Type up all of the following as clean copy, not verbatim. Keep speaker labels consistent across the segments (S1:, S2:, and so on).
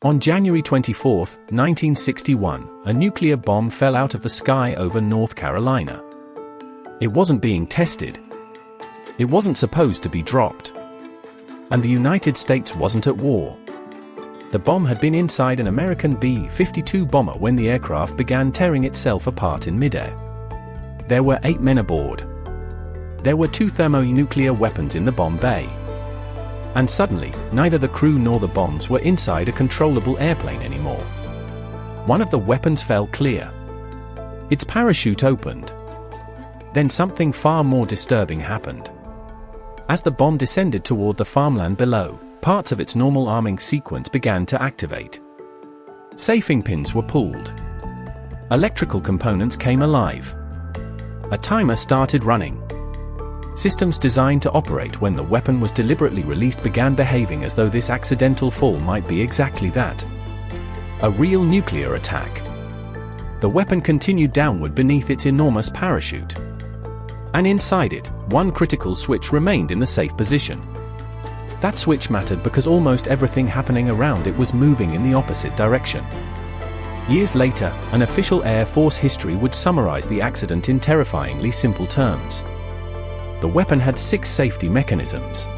S1: On January 24, 1961, a nuclear bomb fell out of the sky over North Carolina. It wasn't being tested. It wasn't supposed to be dropped. And the United States wasn't at war. The bomb had been inside an American B-52 bomber when the aircraft began tearing itself apart in midair. There were 8 men aboard. There were 2 thermonuclear weapons in the bomb bay. And suddenly, neither the crew nor the bombs were inside a controllable airplane anymore. One of the weapons fell clear. Its parachute opened. Then something far more disturbing happened. As the bomb descended toward the farmland below, parts of its normal arming sequence began to activate. Safing pins were pulled. Electrical components came alive. A timer started running. Systems designed to operate when the weapon was deliberately released began behaving as though this accidental fall might be exactly that. A real nuclear attack. The weapon continued downward beneath its enormous parachute. And inside it, one critical switch remained in the safe position. That switch mattered because almost everything happening around it was moving in the opposite direction. Years later, an official Air Force history would summarize the accident in terrifyingly simple terms. The weapon had 6 safety mechanisms.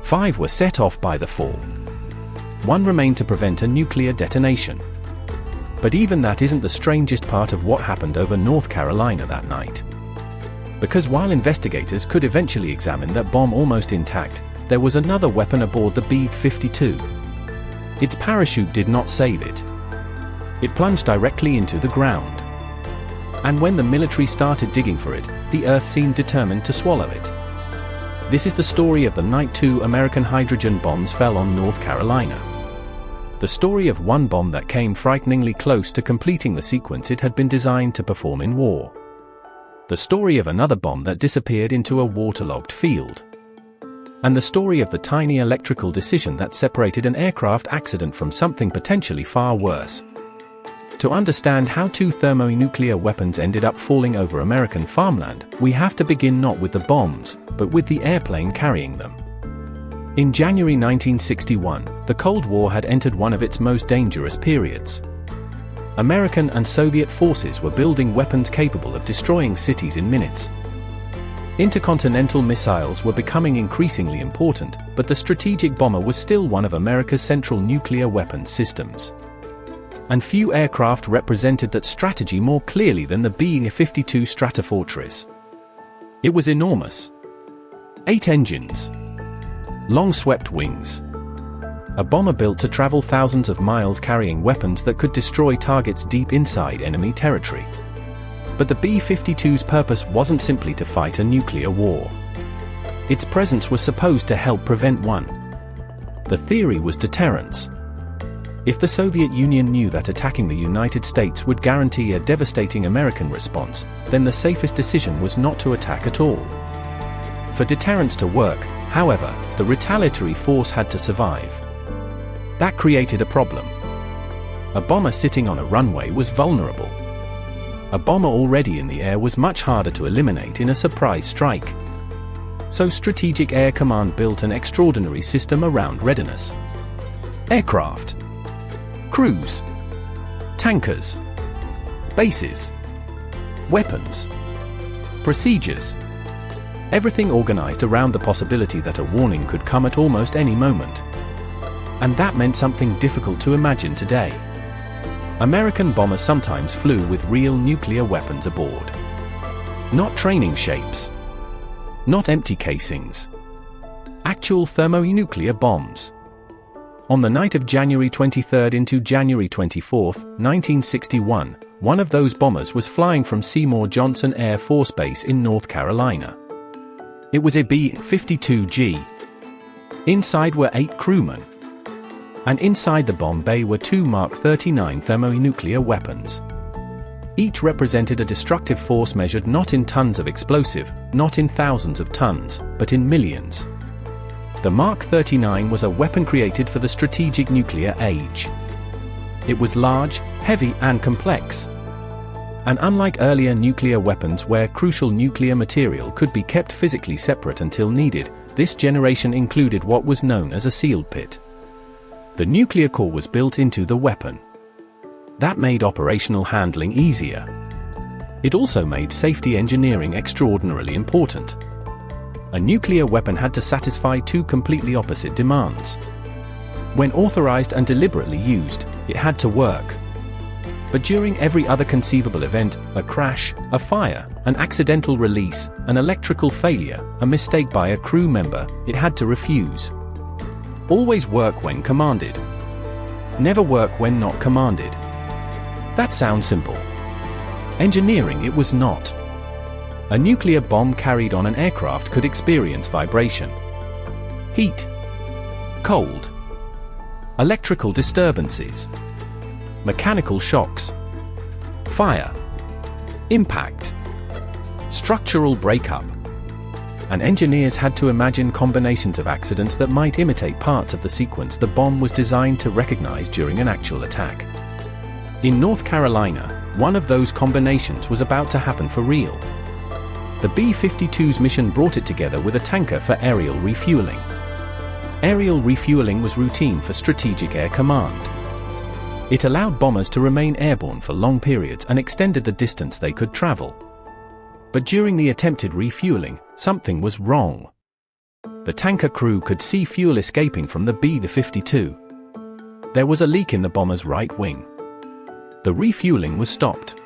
S1: 5 were set off by the fall. 1 remained to prevent a nuclear detonation. But even that isn't the strangest part of what happened over North Carolina that night. Because while investigators could eventually examine that bomb almost intact, there was another weapon aboard the B-52. Its parachute did not save it. It plunged directly into the ground. And when the military started digging for it, the Earth seemed determined to swallow it. This is the story of the night 2 American hydrogen bombs fell on North Carolina. The story of one bomb that came frighteningly close to completing the sequence it had been designed to perform in war. The story of another bomb that disappeared into a waterlogged field. And the story of the tiny electrical decision that separated an aircraft accident from something potentially far worse. To understand how 2 thermonuclear weapons ended up falling over American farmland, we have to begin not with the bombs, but with the airplane carrying them. In January 1961, the Cold War had entered one of its most dangerous periods. American and Soviet forces were building weapons capable of destroying cities in minutes. Intercontinental missiles were becoming increasingly important, but the strategic bomber was still one of America's central nuclear weapons systems. And few aircraft represented that strategy more clearly than the B-52 Stratofortress. It was enormous. 8 engines. Long swept wings. A bomber built to travel thousands of miles carrying weapons that could destroy targets deep inside enemy territory. But the B-52's purpose wasn't simply to fight a nuclear war. Its presence was supposed to help prevent one. The theory was deterrence. If the Soviet Union knew that attacking the United States would guarantee a devastating American response, then the safest decision was not to attack at all. For deterrence to work, however, the retaliatory force had to survive. That created a problem. A bomber sitting on a runway was vulnerable. A bomber already in the air was much harder to eliminate in a surprise strike. So Strategic Air Command built an extraordinary system around readiness. Aircraft. Crews. Tankers. Bases. Weapons. Procedures. Everything organized around the possibility that a warning could come at almost any moment. And that meant something difficult to imagine today. American bombers sometimes flew with real nuclear weapons aboard. Not training shapes. Not empty casings. Actual thermonuclear bombs. On the night of January 23 into January 24, 1961, one of those bombers was flying from Seymour Johnson Air Force Base in North Carolina. It was a B-52G. Inside were 8 crewmen. And inside the bomb bay were 2 Mark 39 thermonuclear weapons. Each represented a destructive force measured not in tons of explosive, not in thousands of tons, but in millions. The Mark 39 was a weapon created for the strategic nuclear age. It was large, heavy, and complex. And unlike earlier nuclear weapons where crucial nuclear material could be kept physically separate until needed, this generation included what was known as a sealed pit. The nuclear core was built into the weapon. That made operational handling easier. It also made safety engineering extraordinarily important. A nuclear weapon had to satisfy two completely opposite demands. When authorized and deliberately used, it had to work. But during every other conceivable event, a crash, a fire, an accidental release, an electrical failure, a mistake by a crew member, it had to refuse. Always work when commanded. Never work when not commanded. That sounds simple. Engineering, it was not. A nuclear bomb carried on an aircraft could experience vibration, heat, cold, electrical disturbances, mechanical shocks, fire, impact, structural breakup. And engineers had to imagine combinations of accidents that might imitate parts of the sequence the bomb was designed to recognize during an actual attack. In North Carolina, one of those combinations was about to happen for real. The B-52's mission brought it together with a tanker for aerial refueling. Aerial refueling was routine for Strategic Air Command. It allowed bombers to remain airborne for long periods and extended the distance they could travel. But during the attempted refueling, something was wrong. The tanker crew could see fuel escaping from the B-52. There was a leak in the bomber's right wing. The refueling was stopped.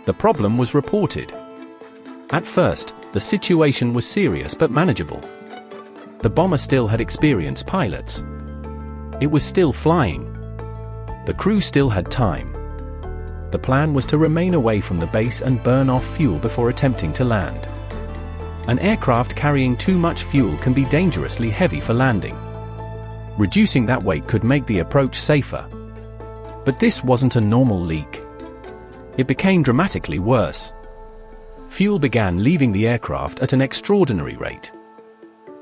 S1: The problem was reported. At first, the situation was serious but manageable. The bomber still had experienced pilots. It was still flying. The crew still had time. The plan was to remain away from the base and burn off fuel before attempting to land. An aircraft carrying too much fuel can be dangerously heavy for landing. Reducing that weight could make the approach safer. But this wasn't a normal leak. It became dramatically worse. Fuel began leaving the aircraft at an extraordinary rate.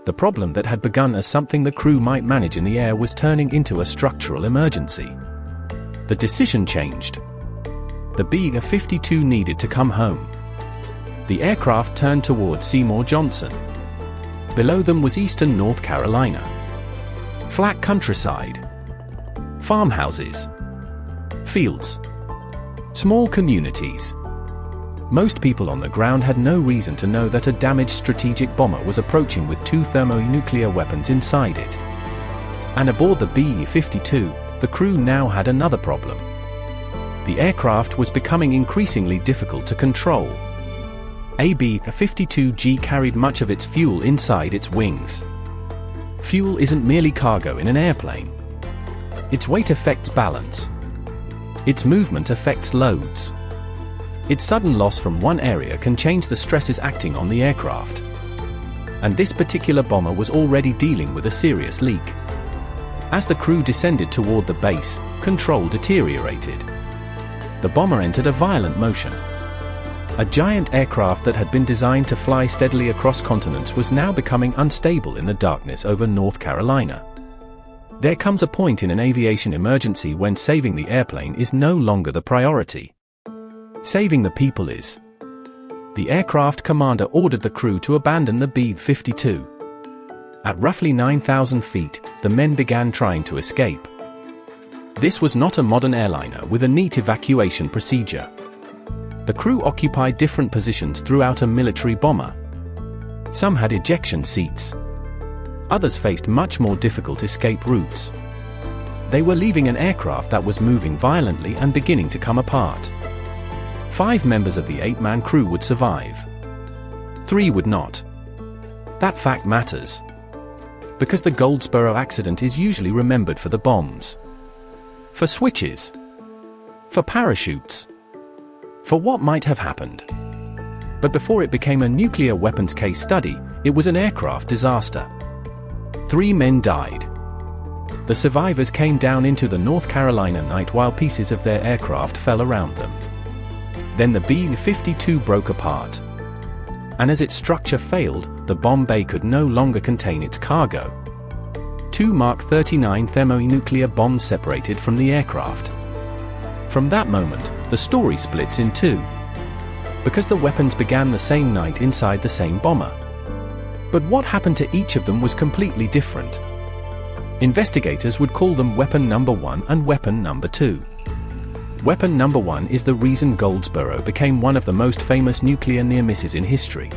S1: The problem that had begun as something the crew might manage in the air was turning into a structural emergency. The decision changed. The B-52 needed to come home. The aircraft turned toward Seymour Johnson. Below them was eastern North Carolina. Flat countryside. Farmhouses. Fields. Small communities. Most people on the ground had no reason to know that a damaged strategic bomber was approaching with two thermonuclear weapons inside it. And aboard the B-52, the crew now had another problem. The aircraft was becoming increasingly difficult to control. A B-52G carried much of its fuel inside its wings. Fuel isn't merely cargo in an airplane. Its weight affects balance. Its movement affects loads. Its sudden loss from one area can change the stresses acting on the aircraft. And this particular bomber was already dealing with a serious leak. As the crew descended toward the base, control deteriorated. The bomber entered a violent motion. A giant aircraft that had been designed to fly steadily across continents was now becoming unstable in the darkness over North Carolina. There comes a point in an aviation emergency when saving the airplane is no longer the priority. Saving the people is. The aircraft commander ordered the crew to abandon the B-52. At roughly 9,000 feet, the men began trying to escape. This was not a modern airliner with a neat evacuation procedure. The crew occupied different positions throughout a military bomber. Some had ejection seats. Others faced much more difficult escape routes. They were leaving an aircraft that was moving violently and beginning to come apart. 5 members of the 8-man crew would survive. 3 would not. That fact matters. Because the Goldsboro accident is usually remembered for the bombs. For switches. For parachutes. For what might have happened. But before it became a nuclear weapons case study, it was an aircraft disaster. 3 men died. The survivors came down into the North Carolina night while pieces of their aircraft fell around them. Then the B-52 broke apart. And as its structure failed, the bomb bay could no longer contain its cargo. 2 Mark 39 thermonuclear bombs separated from the aircraft. From that moment, the story splits in two. Because the weapons began the same night inside the same bomber. But what happened to each of them was completely different. Investigators would call them Weapon Number 1 and Weapon Number 2. Weapon Number 1 is the reason Goldsboro became one of the most famous nuclear near-misses in history.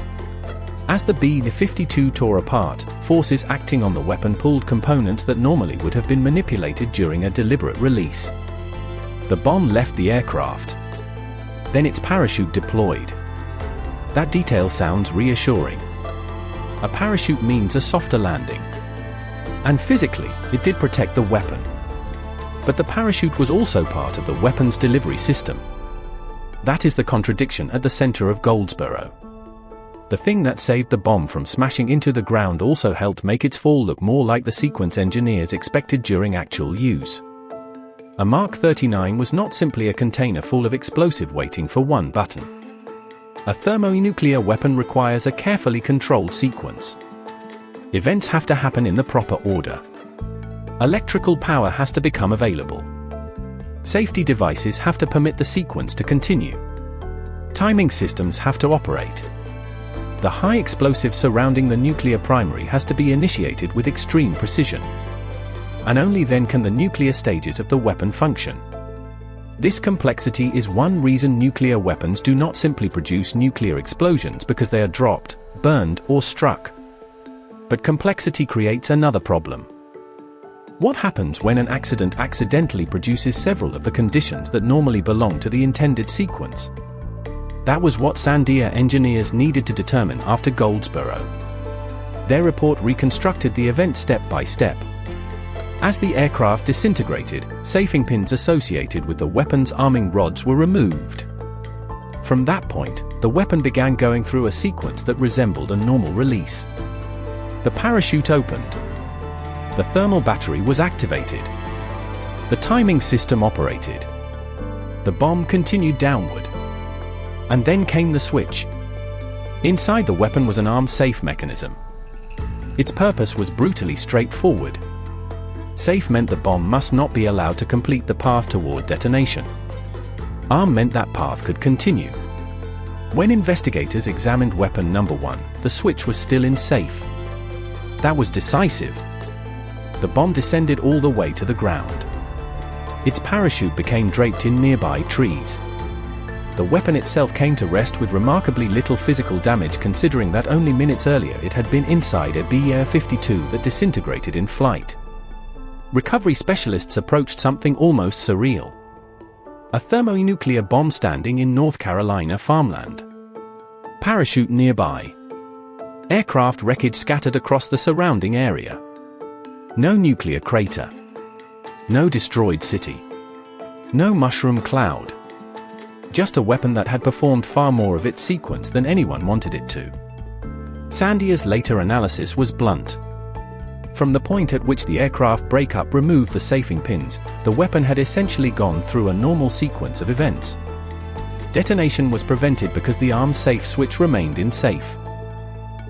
S1: As the B-52 tore apart, forces acting on the weapon pulled components that normally would have been manipulated during a deliberate release. The bomb left the aircraft. Then its parachute deployed. That detail sounds reassuring. A parachute means a softer landing. And physically, it did protect the weapon. But the parachute was also part of the weapon's delivery system. That is the contradiction at the center of Goldsboro. The thing that saved the bomb from smashing into the ground also helped make its fall look more like the sequence engineers expected during actual use. A Mark 39 was not simply a container full of explosive waiting for one button. A thermonuclear weapon requires a carefully controlled sequence. Events have to happen in the proper order. Electrical power has to become available. Safety devices have to permit the sequence to continue. Timing systems have to operate. The high explosive surrounding the nuclear primary has to be initiated with extreme precision. And only then can the nuclear stages of the weapon function. This complexity is one reason nuclear weapons do not simply produce nuclear explosions because they are dropped, burned, or struck. But complexity creates another problem. What happens when an accident accidentally produces several of the conditions that normally belong to the intended sequence? That was what Sandia engineers needed to determine after Goldsboro. Their report reconstructed the event step by step. As the aircraft disintegrated, safing pins associated with the weapon's arming rods were removed. From that point, the weapon began going through a sequence that resembled a normal release. The parachute opened. The thermal battery was activated. The timing system operated. The bomb continued downward. And then came the switch. Inside the weapon was an arm-safe mechanism. Its purpose was brutally straightforward. Safe meant the bomb must not be allowed to complete the path toward detonation. Arm meant that path could continue. When investigators examined Weapon Number 1, the switch was still in safe. That was decisive. The bomb descended all the way to the ground. Its parachute became draped in nearby trees. The weapon itself came to rest with remarkably little physical damage considering that only minutes earlier it had been inside a B-52 that disintegrated in flight. Recovery specialists approached something almost surreal. A thermonuclear bomb standing in North Carolina farmland. Parachute nearby. Aircraft wreckage scattered across the surrounding area. No nuclear crater. No destroyed city. No mushroom cloud. Just a weapon that had performed far more of its sequence than anyone wanted it to. Sandia's later analysis was blunt. From the point at which the aircraft breakup removed the safing pins, the weapon had essentially gone through a normal sequence of events. Detonation was prevented because the arm-safe switch remained in safe.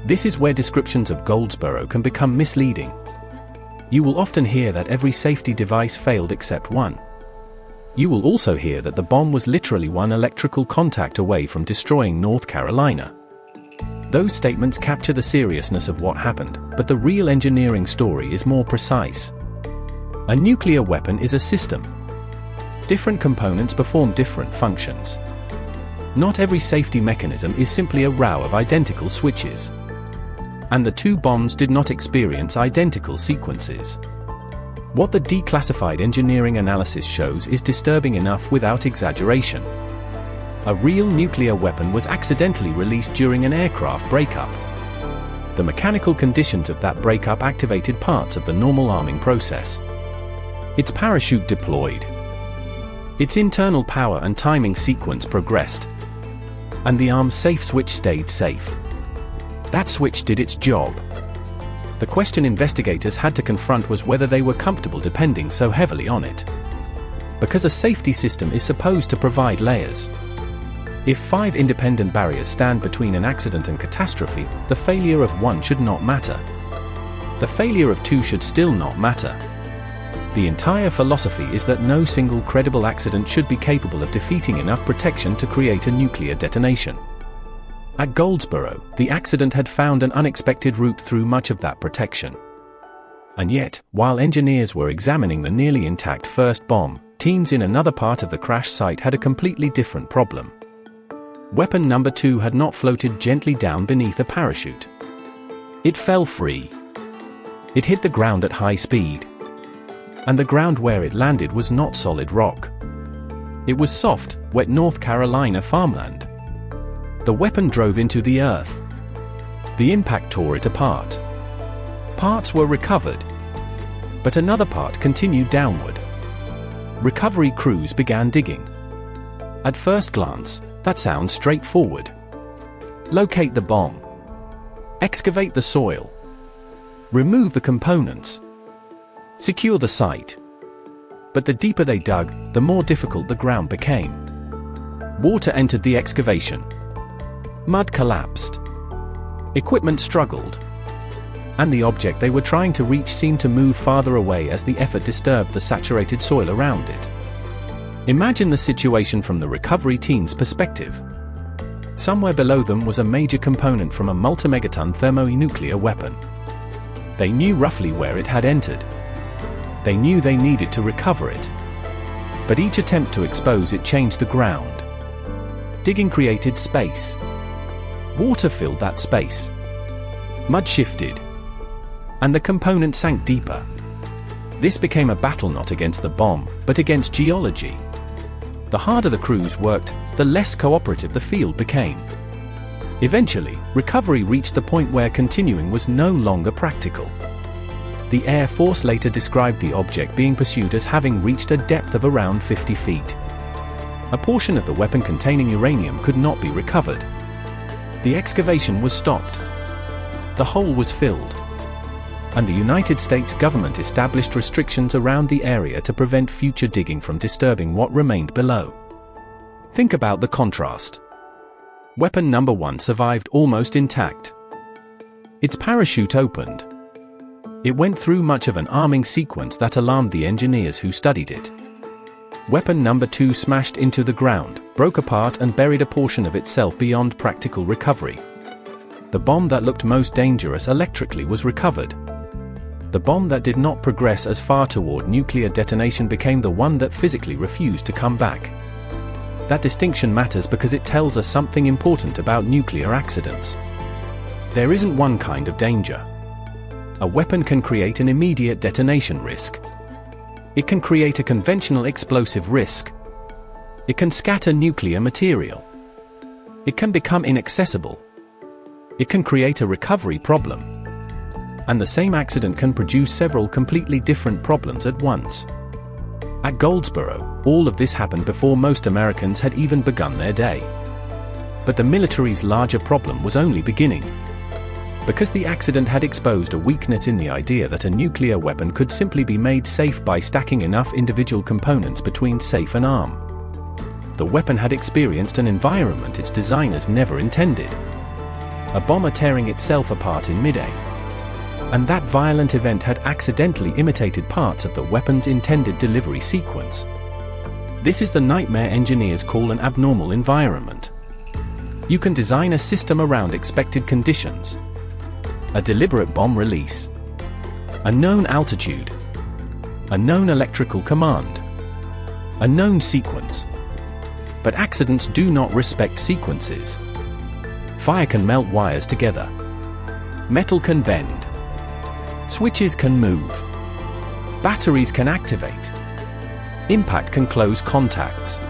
S1: This is where descriptions of Goldsboro can become misleading. You will often hear that every safety device failed except one. You will also hear that the bomb was literally one electrical contact away from destroying North Carolina. Those statements capture the seriousness of what happened, but the real engineering story is more precise. A nuclear weapon is a system. Different components perform different functions. Not every safety mechanism is simply a row of identical switches. And the two bombs did not experience identical sequences. What the declassified engineering analysis shows is disturbing enough without exaggeration. A real nuclear weapon was accidentally released during an aircraft breakup. The mechanical conditions of that breakup activated parts of the normal arming process. Its parachute deployed. Its internal power and timing sequence progressed. And the arm-safe switch stayed safe. That switch did its job. The question investigators had to confront was whether they were comfortable depending so heavily on it. Because a safety system is supposed to provide layers. If 5 independent barriers stand between an accident and catastrophe, the failure of one should not matter. The failure of two should still not matter. The entire philosophy is that no single credible accident should be capable of defeating enough protection to create a nuclear detonation. At Goldsboro, the accident had found an unexpected route through much of that protection. And yet, while engineers were examining the nearly intact first bomb, teams in another part of the crash site had a completely different problem. Weapon number 2 had not floated gently down beneath a parachute. It fell free. It hit the ground at high speed. And the ground where it landed was not solid rock. It was soft, wet North Carolina farmland. The weapon drove into the earth. The impact tore it apart. Parts were recovered. But another part continued downward. Recovery crews began digging. At first glance, that sounds straightforward. Locate the bomb. Excavate the soil. Remove the components. Secure the site. But the deeper they dug, the more difficult the ground became. Water entered the excavation. Mud collapsed. Equipment struggled. And the object they were trying to reach seemed to move farther away as the effort disturbed the saturated soil around it. Imagine the situation from the recovery team's perspective. Somewhere below them was a major component from a multi-megaton thermonuclear weapon. They knew roughly where it had entered. They knew they needed to recover it. But each attempt to expose it changed the ground. Digging created space. Water filled that space. Mud shifted. And the component sank deeper. This became a battle not against the bomb, but against geology. The harder the crews worked, the less cooperative the field became. Eventually, recovery reached the point where continuing was no longer practical. The Air Force later described the object being pursued as having reached a depth of around 50 feet. A portion of the weapon containing uranium could not be recovered. The excavation was stopped. The hole was filled. And the United States government established restrictions around the area to prevent future digging from disturbing what remained below. Think about the contrast. Weapon number 1 survived almost intact. Its parachute opened. It went through much of an arming sequence that alarmed the engineers who studied it. Weapon number 2 smashed into the ground, broke apart and buried a portion of itself beyond practical recovery. The bomb that looked most dangerous electrically was recovered. The bomb that did not progress as far toward nuclear detonation became the one that physically refused to come back. That distinction matters because it tells us something important about nuclear accidents. There isn't one kind of danger. A weapon can create an immediate detonation risk. It can create a conventional explosive risk. It can scatter nuclear material. It can become inaccessible. It can create a recovery problem. And the same accident can produce several completely different problems at once. At Goldsboro, all of this happened before most Americans had even begun their day. But the military's larger problem was only beginning. Because the accident had exposed a weakness in the idea that a nuclear weapon could simply be made safe by stacking enough individual components between safe and arm. The weapon had experienced an environment its designers never intended. A bomber tearing itself apart in midair. And that violent event had accidentally imitated parts of the weapon's intended delivery sequence. This is the nightmare engineers call an abnormal environment. You can design a system around expected conditions. A deliberate bomb release. A known altitude. A known electrical command. A known sequence. But accidents do not respect sequences. Fire can melt wires together. Metal can bend. Switches can move. Batteries can activate. Impact can close contacts.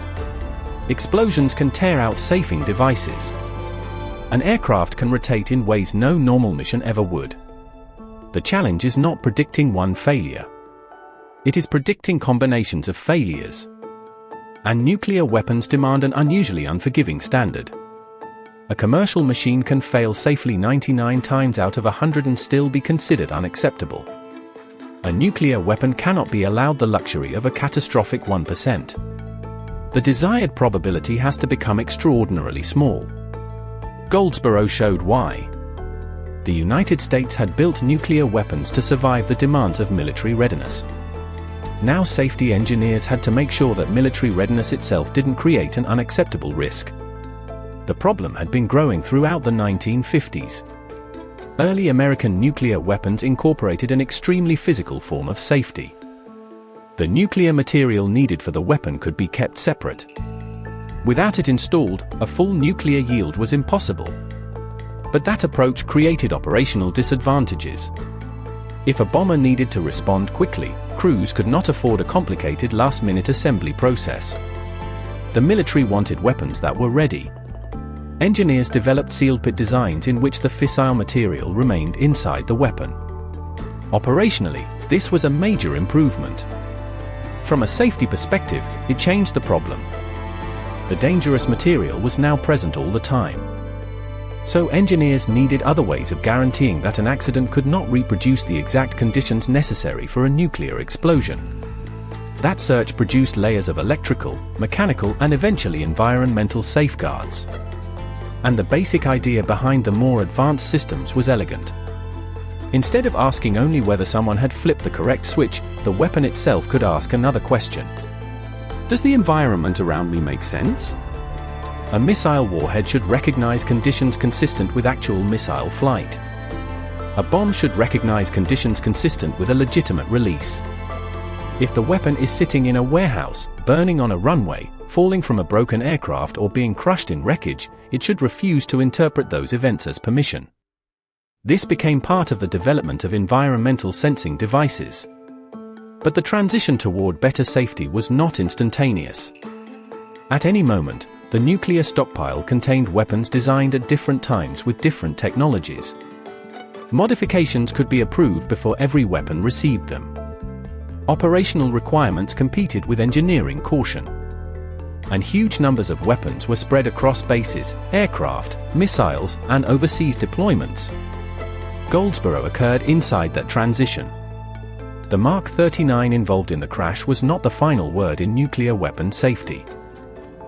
S1: Explosions can tear out safing devices. An aircraft can rotate in ways no normal mission ever would. The challenge is not predicting one failure. It is predicting combinations of failures. And nuclear weapons demand an unusually unforgiving standard. A commercial machine can fail safely 99 times out of 100 and still be considered unacceptable. A nuclear weapon cannot be allowed the luxury of a catastrophic 1%. The desired probability has to become extraordinarily small. Goldsboro showed why. The United States had built nuclear weapons to survive the demands of military readiness. Now safety engineers had to make sure that military readiness itself didn't create an unacceptable risk. The problem had been growing throughout the 1950s. Early American nuclear weapons incorporated an extremely physical form of safety. The nuclear material needed for the weapon could be kept separate. Without it installed, a full nuclear yield was impossible. But that approach created operational disadvantages. If a bomber needed to respond quickly, crews could not afford a complicated last-minute assembly process. The military wanted weapons that were ready. Engineers developed sealed pit designs in which the fissile material remained inside the weapon. Operationally, this was a major improvement. From a safety perspective, it changed the problem. The dangerous material was now present all the time. So engineers needed other ways of guaranteeing that an accident could not reproduce the exact conditions necessary for a nuclear explosion. That search produced layers of electrical, mechanical, and eventually environmental safeguards. And the basic idea behind the more advanced systems was elegant. Instead of asking only whether someone had flipped the correct switch, the weapon itself could ask another question. Does the environment around me make sense? A missile warhead should recognize conditions consistent with actual missile flight. A bomb should recognize conditions consistent with a legitimate release. If the weapon is sitting in a warehouse, burning on a runway, falling from a broken aircraft, or being crushed in wreckage, it should refuse to interpret those events as permission. This became part of the development of environmental sensing devices. But the transition toward better safety was not instantaneous. At any moment, the nuclear stockpile contained weapons designed at different times with different technologies. Modifications could be approved before every weapon received them. Operational requirements competed with engineering caution. And huge numbers of weapons were spread across bases, aircraft, missiles, and overseas deployments. Goldsboro occurred inside that transition. The Mark 39 involved in the crash was not the final word in nuclear weapon safety.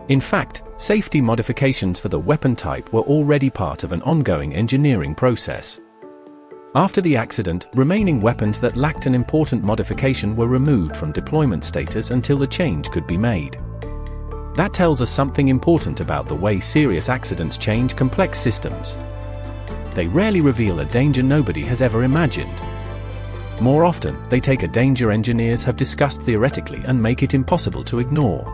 S1: In fact, safety modifications for the weapon type were already part of an ongoing engineering process. After the accident, remaining weapons that lacked an important modification were removed from deployment status until the change could be made. That tells us something important about the way serious accidents change complex systems. They rarely reveal a danger nobody has ever imagined. More often, they take a danger engineers have discussed theoretically and make it impossible to ignore.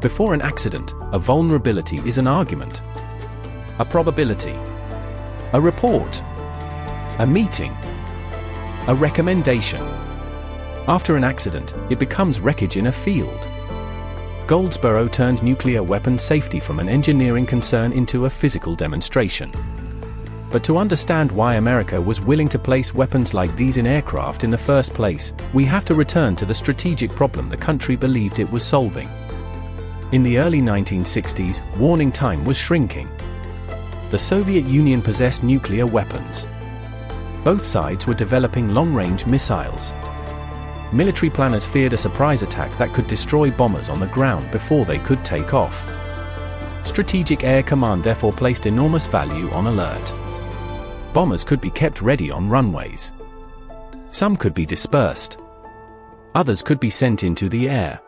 S1: Before an accident, a vulnerability is an argument, a probability, a report, a meeting, a recommendation. After an accident, it becomes wreckage in a field. Goldsboro turned nuclear weapon safety from an engineering concern into a physical demonstration. But to understand why America was willing to place weapons like these in aircraft in the first place, we have to return to the strategic problem the country believed it was solving. In the early 1960s, warning time was shrinking. The Soviet Union possessed nuclear weapons. Both sides were developing long-range missiles. Military planners feared a surprise attack that could destroy bombers on the ground before they could take off. Strategic Air Command therefore placed enormous value on alert. Bombers could be kept ready on runways. Some could be dispersed. Others could be sent into the air.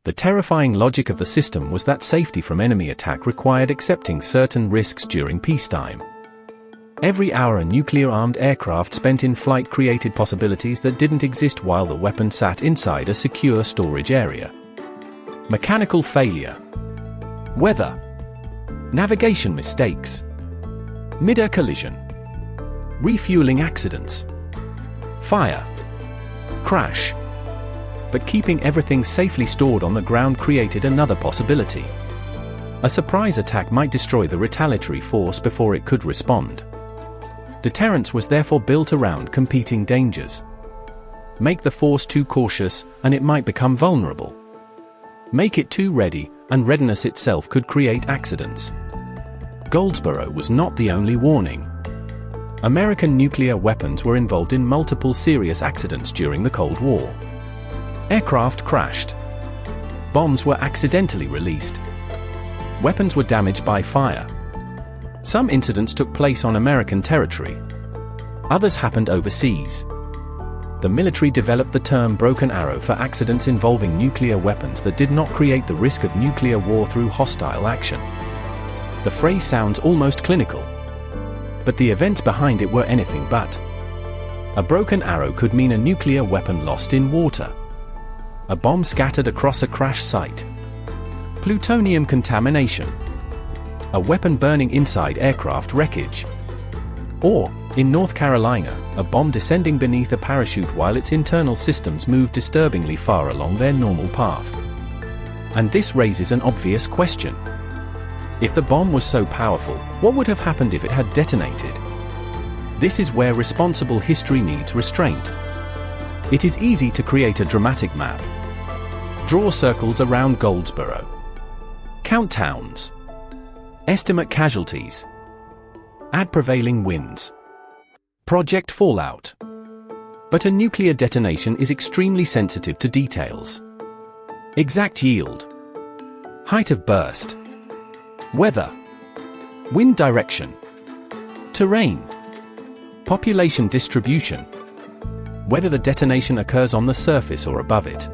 S1: The terrifying logic of the system was that safety from enemy attack required accepting certain risks during peacetime. Every hour a nuclear-armed aircraft spent in flight created possibilities that didn't exist while the weapon sat inside a secure storage area. Mechanical failure, weather, navigation mistakes, midair collision, refueling accidents, fire, crash. But keeping everything safely stored on the ground created another possibility. A surprise attack might destroy the retaliatory force before it could respond. Deterrence was therefore built around competing dangers. Make the force too cautious, and it might become vulnerable. Make it too ready, and readiness itself could create accidents. Goldsboro was not the only warning. American nuclear weapons were involved in multiple serious accidents during the Cold War. Aircraft crashed. Bombs were accidentally released. Weapons were damaged by fire. Some incidents took place on American territory. Others happened overseas. The military developed the term broken arrow for accidents involving nuclear weapons that did not create the risk of nuclear war through hostile action. The phrase sounds almost clinical. But the events behind it were anything but. A broken arrow could mean a nuclear weapon lost in water. A bomb scattered across a crash site. Plutonium contamination. A weapon burning inside aircraft wreckage. Or, in North Carolina, a bomb descending beneath a parachute while its internal systems moved disturbingly far along their normal path. And this raises an obvious question. If the bomb was so powerful, what would have happened if it had detonated? This is where responsible history needs restraint. It is easy to create a dramatic map. Draw circles around Goldsboro. Count towns. Estimate casualties. Add prevailing winds. Project fallout. But a nuclear detonation is extremely sensitive to details. Exact yield. Height of burst. Weather. Wind direction. Terrain. Population distribution. Whether the detonation occurs on the surface or above it.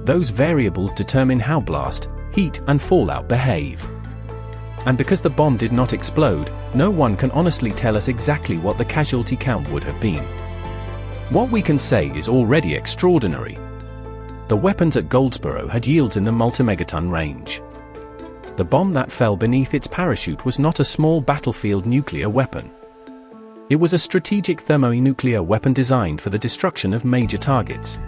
S1: Those variables determine how blast, heat, and fallout behave. And because the bomb did not explode, no one can honestly tell us exactly what the casualty count would have been. What we can say is already extraordinary. The weapons at Goldsboro had yields in the multi-megaton range. The bomb that fell beneath its parachute was not a small battlefield nuclear weapon. It was a strategic thermonuclear weapon designed for the destruction of major targets.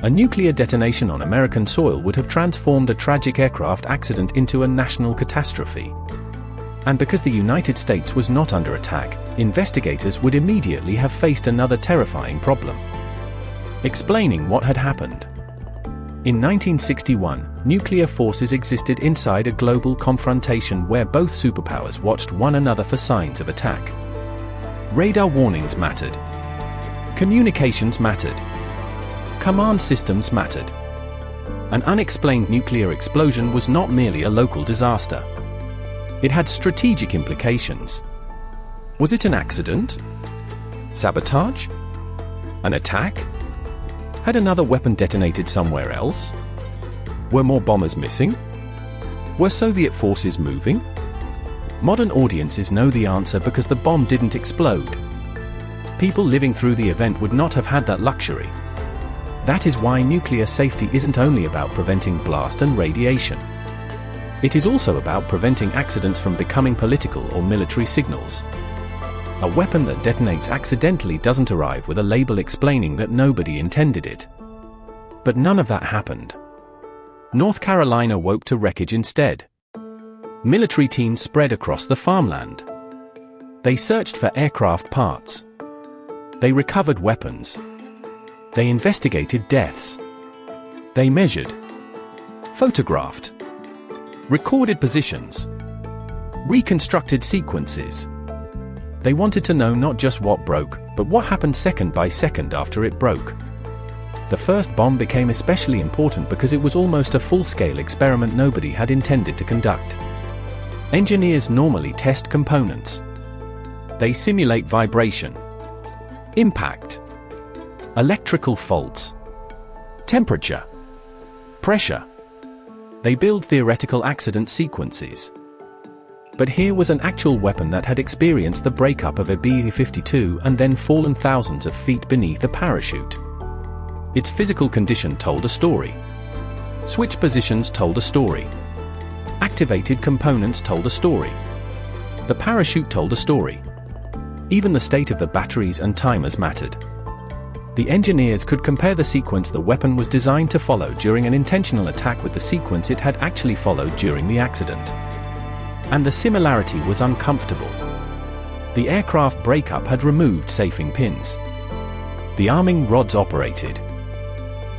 S1: A nuclear detonation on American soil would have transformed a tragic aircraft accident into a national catastrophe. And because the United States was not under attack, investigators would immediately have faced another terrifying problem: explaining what had happened. In 1961, nuclear forces existed inside a global confrontation where both superpowers watched one another for signs of attack. Radar warnings mattered. Communications mattered. Command systems mattered. An unexplained nuclear explosion was not merely a local disaster. It had strategic implications. Was it an accident? Sabotage? An attack? Had another weapon detonated somewhere else? Were more bombers missing? Were Soviet forces moving? Modern audiences know the answer because the bomb didn't explode. People living through the event would not have had that luxury. That is why nuclear safety isn't only about preventing blast and radiation. It is also about preventing accidents from becoming political or military signals. A weapon that detonates accidentally doesn't arrive with a label explaining that nobody intended it. But none of that happened. North Carolina woke to wreckage instead. Military teams spread across the farmland. They searched for aircraft parts. They recovered weapons. They investigated deaths. They measured, photographed, recorded positions, reconstructed sequences. They wanted to know not just what broke, but what happened second by second after it broke. The first bomb became especially important because it was almost a full-scale experiment nobody had intended to conduct. Engineers normally test components. They simulate vibration, impact, electrical faults, temperature, pressure. They build theoretical accident sequences. But here was an actual weapon that had experienced the breakup of a B-52 and then fallen thousands of feet beneath a parachute. Its physical condition told a story. Switch positions told a story. Activated components told a story. The parachute told a story. Even the state of the batteries and timers mattered. The engineers could compare the sequence the weapon was designed to follow during an intentional attack with the sequence it had actually followed during the accident. And the similarity was uncomfortable. The aircraft breakup had removed safing pins. The arming rods operated.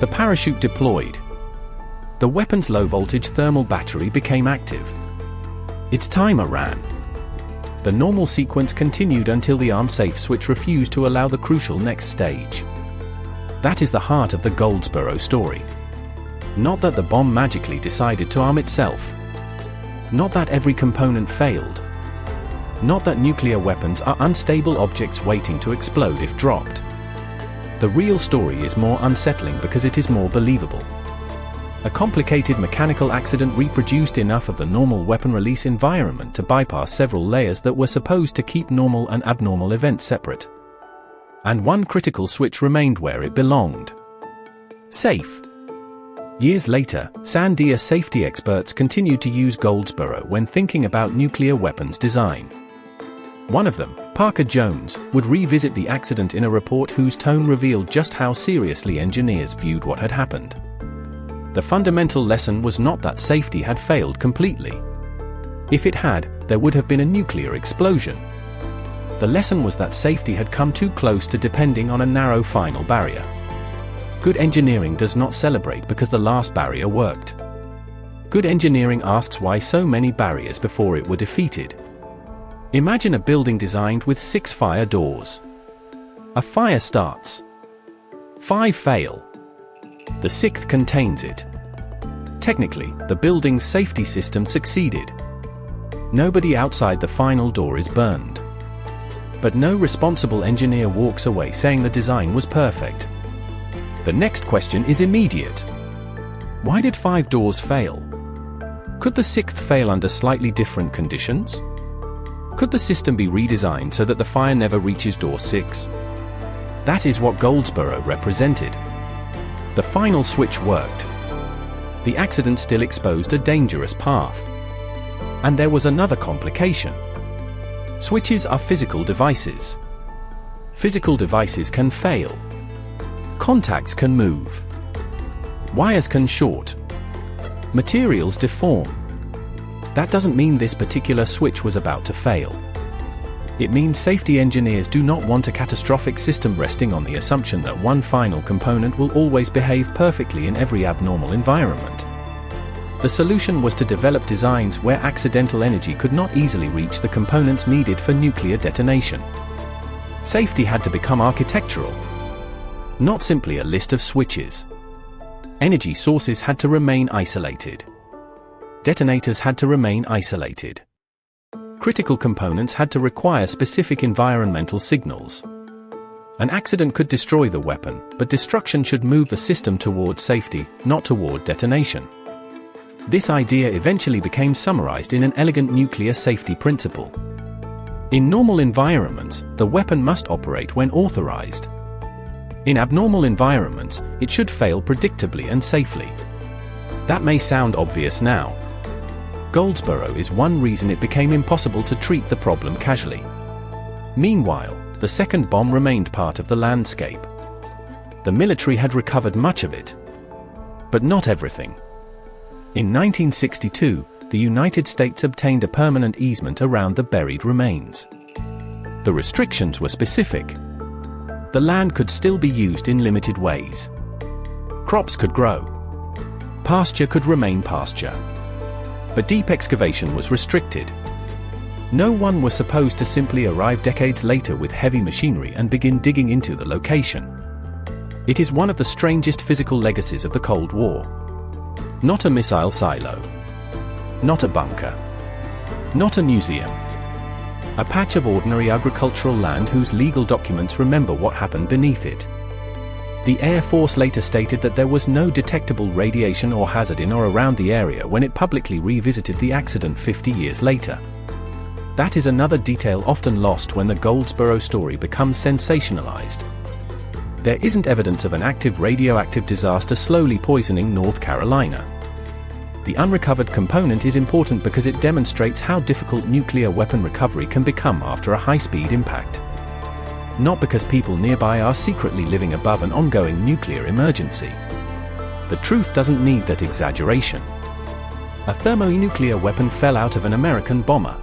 S1: The parachute deployed. The weapon's low-voltage thermal battery became active. Its timer ran. The normal sequence continued until the arm-safe switch refused to allow the crucial next stage. That is the heart of the Goldsboro story. Not that the bomb magically decided to arm itself. Not that every component failed. Not that nuclear weapons are unstable objects waiting to explode if dropped. The real story is more unsettling because it is more believable. A complicated mechanical accident reproduced enough of the normal weapon release environment to bypass several layers that were supposed to keep normal and abnormal events separate. And one critical switch remained where it belonged. Safe. Years later, Sandia safety experts continued to use Goldsboro when thinking about nuclear weapons design. One of them, Parker Jones, would revisit the accident in a report whose tone revealed just how seriously engineers viewed what had happened. The fundamental lesson was not that safety had failed completely. If it had, there would have been a nuclear explosion. The lesson was that safety had come too close to depending on a narrow final barrier. Good engineering does not celebrate because the last barrier worked. Good engineering asks why so many barriers before it were defeated. Imagine a building designed with 6 fire doors. A fire starts. 5 fail. The 6th contains it. Technically, the building's safety system succeeded. Nobody outside the final door is burned. But no responsible engineer walks away saying the design was perfect. The next question is immediate. Why did 5 doors fail? Could the 6th fail under slightly different conditions? Could the system be redesigned so that the fire never reaches door 6? That is what Goldsboro represented. The final switch worked. The accident still exposed a dangerous path. And there was another complication. Switches are physical devices. Physical devices can fail. Contacts can move. Wires can short. Materials deform. That doesn't mean this particular switch was about to fail. It means safety engineers do not want a catastrophic system resting on the assumption that one final component will always behave perfectly in every abnormal environment. The solution was to develop designs where accidental energy could not easily reach the components needed for nuclear detonation. Safety had to become architectural, not simply a list of switches. Energy sources had to remain isolated. Detonators had to remain isolated. Critical components had to require specific environmental signals. An accident could destroy the weapon, but destruction should move the system toward safety, not toward detonation. This idea eventually became summarized in an elegant nuclear safety principle. In normal environments, the weapon must operate when authorized. In abnormal environments, it should fail predictably and safely. That may sound obvious now. Goldsboro is one reason it became impossible to treat the problem casually. Meanwhile, the second bomb remained part of the landscape. The military had recovered much of it, but not everything. In 1962, the United States obtained a permanent easement around the buried remains. The restrictions were specific. The land could still be used in limited ways. Crops could grow. Pasture could remain pasture. But deep excavation was restricted. No one was supposed to simply arrive decades later with heavy machinery and begin digging into the location. It is one of the strangest physical legacies of the Cold War. Not a missile silo. Not a bunker. Not a museum. A patch of ordinary agricultural land whose legal documents remember what happened beneath it. The Air Force later stated that there was no detectable radiation or hazard in or around the area when it publicly revisited the accident 50 years later. That is another detail often lost when the Goldsboro story becomes sensationalized. There isn't evidence of an active radioactive disaster slowly poisoning North Carolina. The unrecovered component is important because it demonstrates how difficult nuclear weapon recovery can become after a high-speed impact. Not because people nearby are secretly living above an ongoing nuclear emergency. The truth doesn't need that exaggeration. A thermonuclear weapon fell out of an American bomber.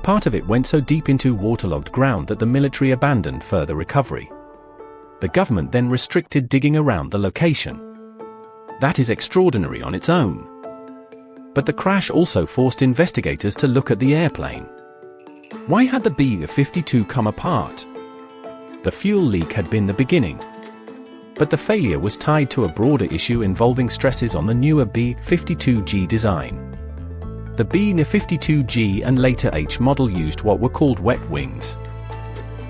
S1: Part of it went so deep into waterlogged ground that the military abandoned further recovery. The government then restricted digging around the location. That is extraordinary on its own. But the crash also forced investigators to look at the airplane. Why had the B-52 come apart? The fuel leak had been the beginning. But the failure was tied to a broader issue involving stresses on the newer B-52G design. The B-52G and later H model used what were called wet wings.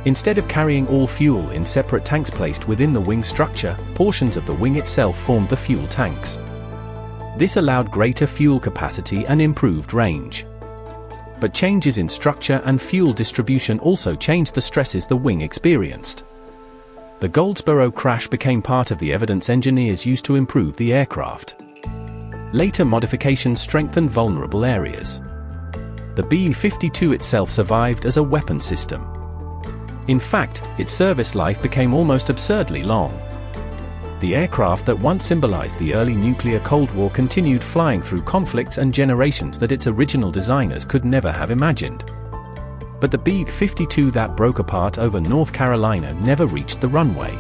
S1: Instead of carrying all fuel in separate tanks placed within the wing structure, portions of the wing itself formed the fuel tanks. This allowed greater fuel capacity and improved range. But changes in structure and fuel distribution also changed the stresses the wing experienced. The Goldsboro crash became part of the evidence engineers used to improve the aircraft. Later modifications strengthened vulnerable areas. The B-52 itself survived as a weapon system. In fact, its service life became almost absurdly long. The aircraft that once symbolized the early nuclear Cold War continued flying through conflicts and generations that its original designers could never have imagined. But the B-52 that broke apart over North Carolina never reached the runway.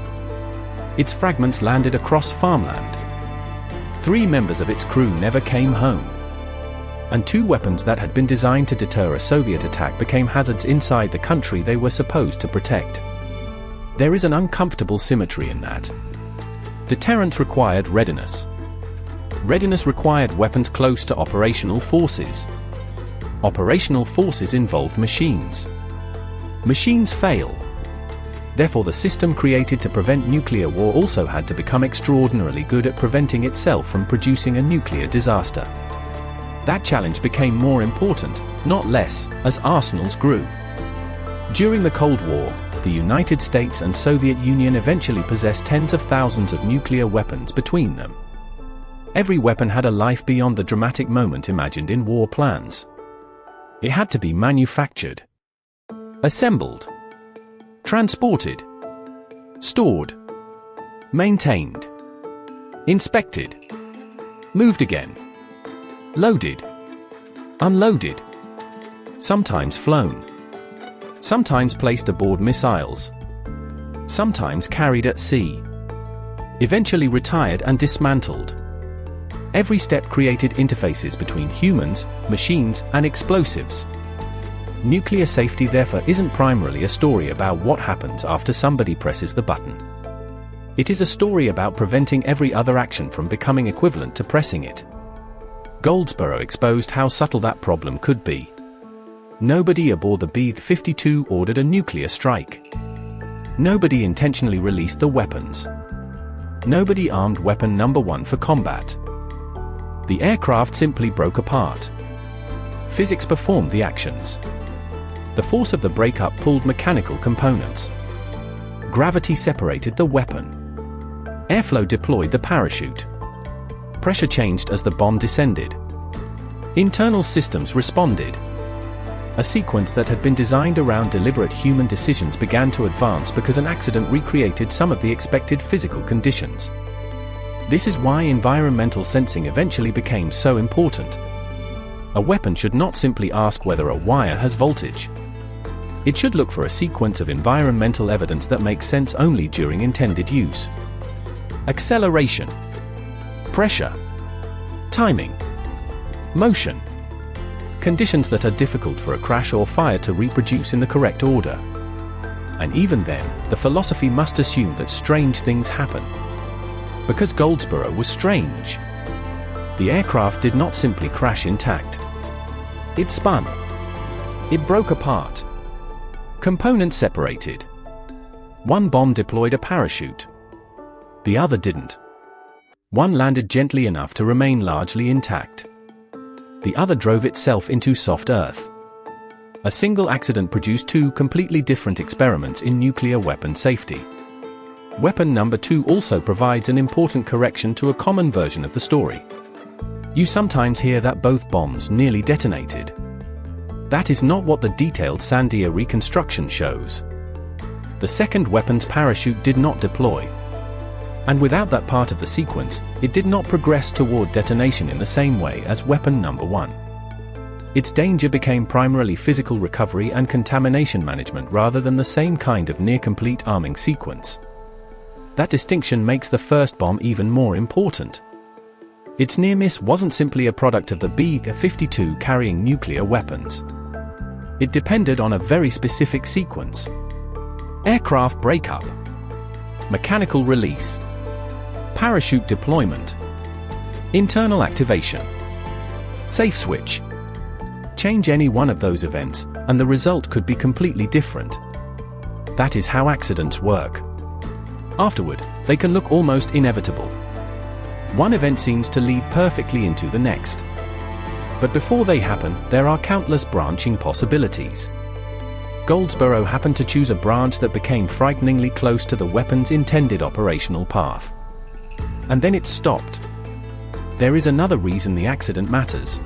S1: Its fragments landed across farmland. 3 members of its crew never came home. And 2 weapons that had been designed to deter a Soviet attack became hazards inside the country they were supposed to protect. There is an uncomfortable symmetry in that. Deterrent required readiness. Readiness required weapons close to operational forces. Operational forces involved machines. Machines fail. Therefore, the system created to prevent nuclear war also had to become extraordinarily good at preventing itself from producing a nuclear disaster. That challenge became more important, not less, as arsenals grew. During the Cold War, the United States and Soviet Union eventually possessed tens of thousands of nuclear weapons between them. Every weapon had a life beyond the dramatic moment imagined in war plans. It had to be manufactured, assembled, transported, stored, maintained, inspected, moved again, loaded, unloaded, sometimes flown, sometimes placed aboard missiles, sometimes carried at sea, eventually retired and dismantled. Every step created interfaces between humans, machines, and explosives. Nuclear safety therefore isn't primarily a story about what happens after somebody presses the button. It is a story about preventing every other action from becoming equivalent to pressing it. Goldsboro exposed how subtle that problem could be. Nobody aboard the B-52 ordered a nuclear strike. Nobody intentionally released the weapons. Nobody armed weapon number 1 for combat. The aircraft simply broke apart. Physics performed the actions. The force of the breakup pulled mechanical components. Gravity separated the weapon. Airflow deployed the parachute. Pressure changed as the bomb descended. Internal systems responded. A sequence that had been designed around deliberate human decisions began to advance because an accident recreated some of the expected physical conditions. This is why environmental sensing eventually became so important. A weapon should not simply ask whether a wire has voltage. It should look for a sequence of environmental evidence that makes sense only during intended use. Acceleration, pressure, timing, motion. Conditions that are difficult for a crash or fire to reproduce in the correct order. And even then, the philosophy must assume that strange things happen. Because Goldsboro was strange. The aircraft did not simply crash intact. It spun. It broke apart. Components separated. One bomb deployed a parachute. The other didn't. One landed gently enough to remain largely intact. The other drove itself into soft earth. A single accident produced 2 completely different experiments in nuclear weapon safety. Weapon number 2 also provides an important correction to a common version of the story. You sometimes hear that both bombs nearly detonated. That is not what the detailed Sandia reconstruction shows. The second weapon's parachute did not deploy. And without that part of the sequence, it did not progress toward detonation in the same way as weapon number 1. Its danger became primarily physical recovery and contamination management rather than the same kind of near-complete arming sequence. That distinction makes the first bomb even more important. Its near miss wasn't simply a product of the B-52 carrying nuclear weapons. It depended on a very specific sequence. Aircraft breakup, mechanical release, parachute deployment, internal activation, safe switch. Change any one of those events, and the result could be completely different. That is how accidents work. Afterward, they can look almost inevitable. One event seems to lead perfectly into the next. But before they happen, there are countless branching possibilities. Goldsboro happened to choose a branch that became frighteningly close to the weapon's intended operational path. And then it stopped. There is another reason the accident matters.